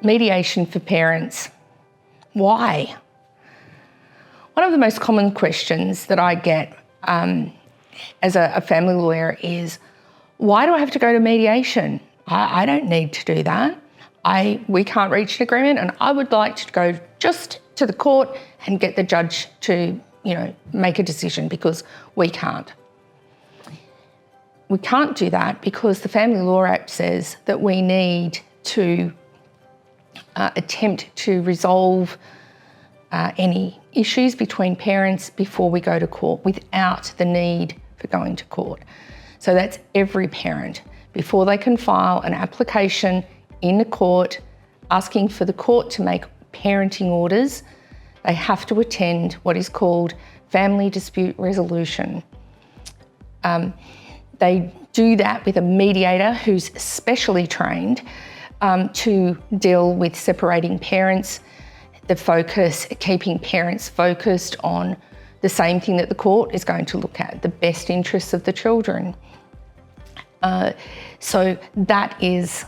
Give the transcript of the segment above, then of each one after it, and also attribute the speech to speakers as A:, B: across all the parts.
A: Mediation for parents. Why? One of the most common questions that I get as a family lawyer is, why do I have to go to mediation? I don't need to do that. We can't reach an agreement, and I would like to go just to the court and get the judge to, make a decision, because we can't. We can't do that because the Family Law Act says that we need to attempt to resolve any issues between parents before we go to court without the need for going to court. So that's every parent. Before they can file an application in the court asking for the court to make parenting orders, they have to attend what is called family dispute resolution. They do that with a mediator who's specially trained to deal with separating parents, keeping parents focused on the same thing that the court is going to look at, the best interests of the children. So that is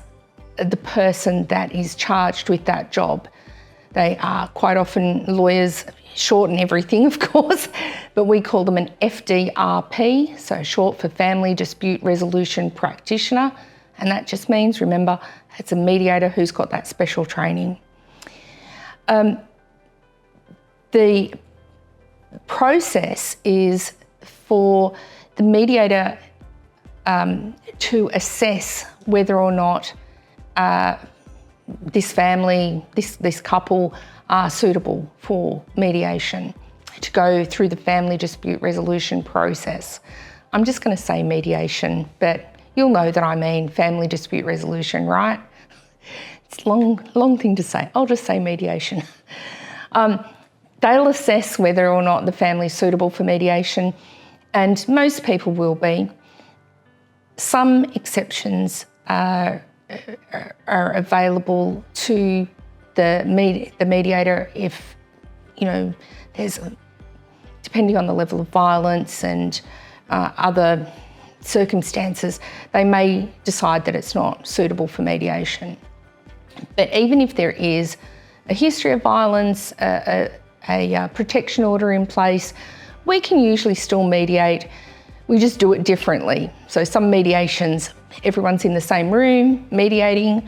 A: the person that is charged with that job. They are quite often lawyers, shorten everything, of course, but we call them an FDRP, so short for Family Dispute Resolution Practitioner. And that just means, remember, it's a mediator who's got that special training. The process is for the mediator to assess whether or not this family, this couple are suitable for mediation, to go through the family dispute resolution process. I'm just going to say mediation, but you'll know that I mean family dispute resolution, right? It's a long thing to say. I'll just say mediation. They'll assess whether or not the family is suitable for mediation, and most people will be. Some exceptions are available to the mediator if, there's, depending on the level of violence and other circumstances, they may decide that it's not suitable for mediation. But even if there is a history of violence, a protection order in place, we can usually still mediate. We just do it differently. So some mediations, everyone's in the same room mediating,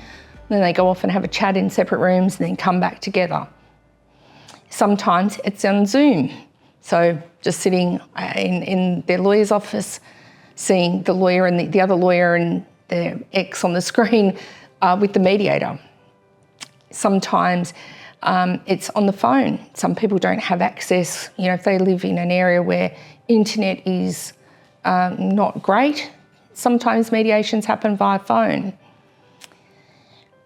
A: then they go off and have a chat in separate rooms and then come back together. Sometimes it's on Zoom. So just sitting in their lawyer's office, seeing the lawyer and the other lawyer and their ex on the screen with the mediator. Sometimes it's on the phone. Some people don't have access, if they live in an area where internet is not great, sometimes mediations happen via phone.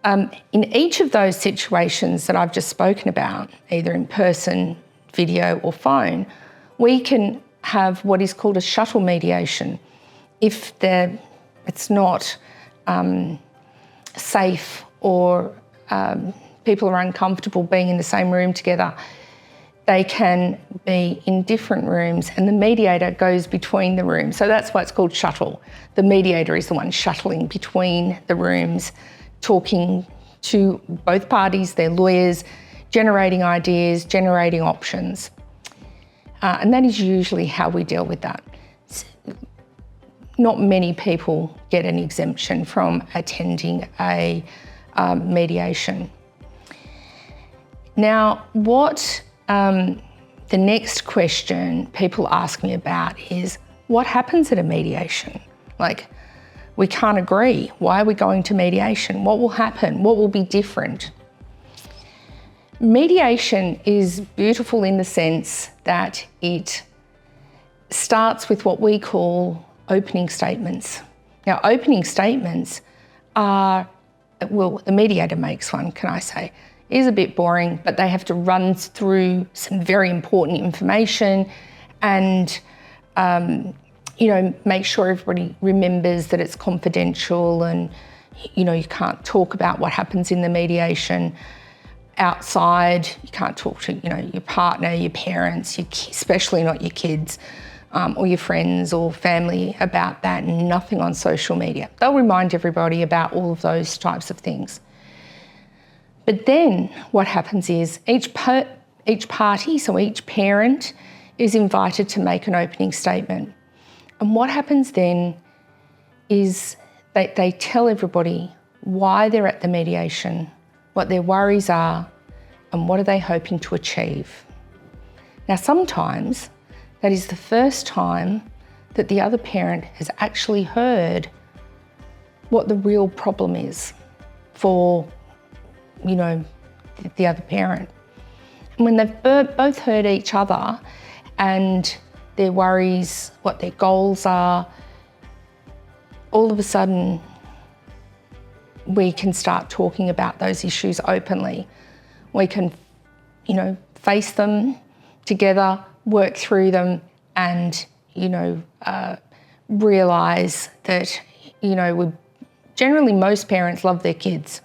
A: In each of those situations that I've just spoken about, either in person, video or phone, we can have what is called a shuttle mediation. If it's not safe or people are uncomfortable being in the same room together, they can be in different rooms and the mediator goes between the rooms. So that's why it's called shuttle. The mediator is the one shuttling between the rooms, talking to both parties, their lawyers, generating ideas, generating options. And that is usually how we deal with that. Not many people get an exemption from attending a mediation. Now, what the next question people ask me about is, what happens at a mediation? Like, we can't agree. Why are we going to mediation? What will happen? What will be different? Mediation is beautiful in the sense that it starts with what we call opening statements. Now, opening statements are, well, the mediator makes one, can I say. It is a bit boring, but they have to run through some very important information and make sure everybody remembers that it's confidential and, you can't talk about what happens in the mediation outside. You can't talk to, your partner, your parents, especially not your kids or your friends or family about that, and nothing on social media. They'll remind everybody about all of those types of things. But then what happens is each party, so each parent, is invited to make an opening statement. And what happens then is they tell everybody why they're at the mediation, what their worries are, and what are they hoping to achieve. Now, sometimes that is the first time that the other parent has actually heard what the real problem is for, the other parent. And when they've both heard each other and their worries, what their goals are, all of a sudden we can start talking about those issues openly. We can, face them together, work through them, and, realise that, generally most parents love their kids.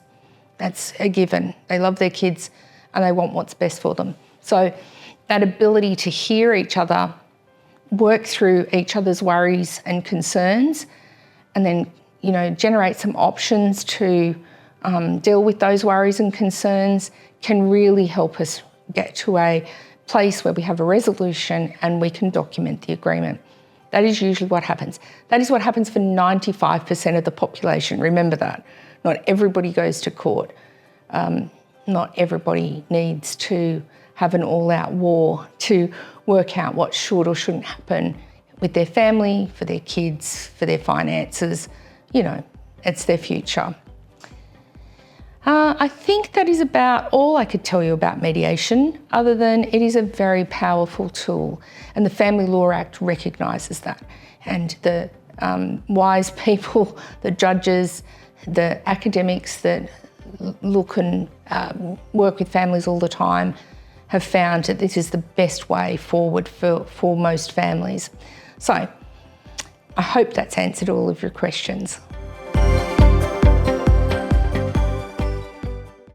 A: That's a given. They love their kids and they want what's best for them. So that ability to hear each other, work through each other's worries and concerns, and then, generate some options to deal with those worries and concerns can really help us get to a place where we have a resolution and we can document the agreement. That is usually what happens. That is what happens for 95% of the population. Remember that. Not everybody goes to court. Not everybody needs to have an all-out war to work out what should or shouldn't happen with their family, for their kids, for their finances. It's their future. I think that is about all I could tell you about mediation, other than it is a very powerful tool, and the Family Law Act recognises that. And the wise people, the judges, the academics that look and work with families all the time have found that this is the best way forward for most families. So I hope that's answered all of your questions.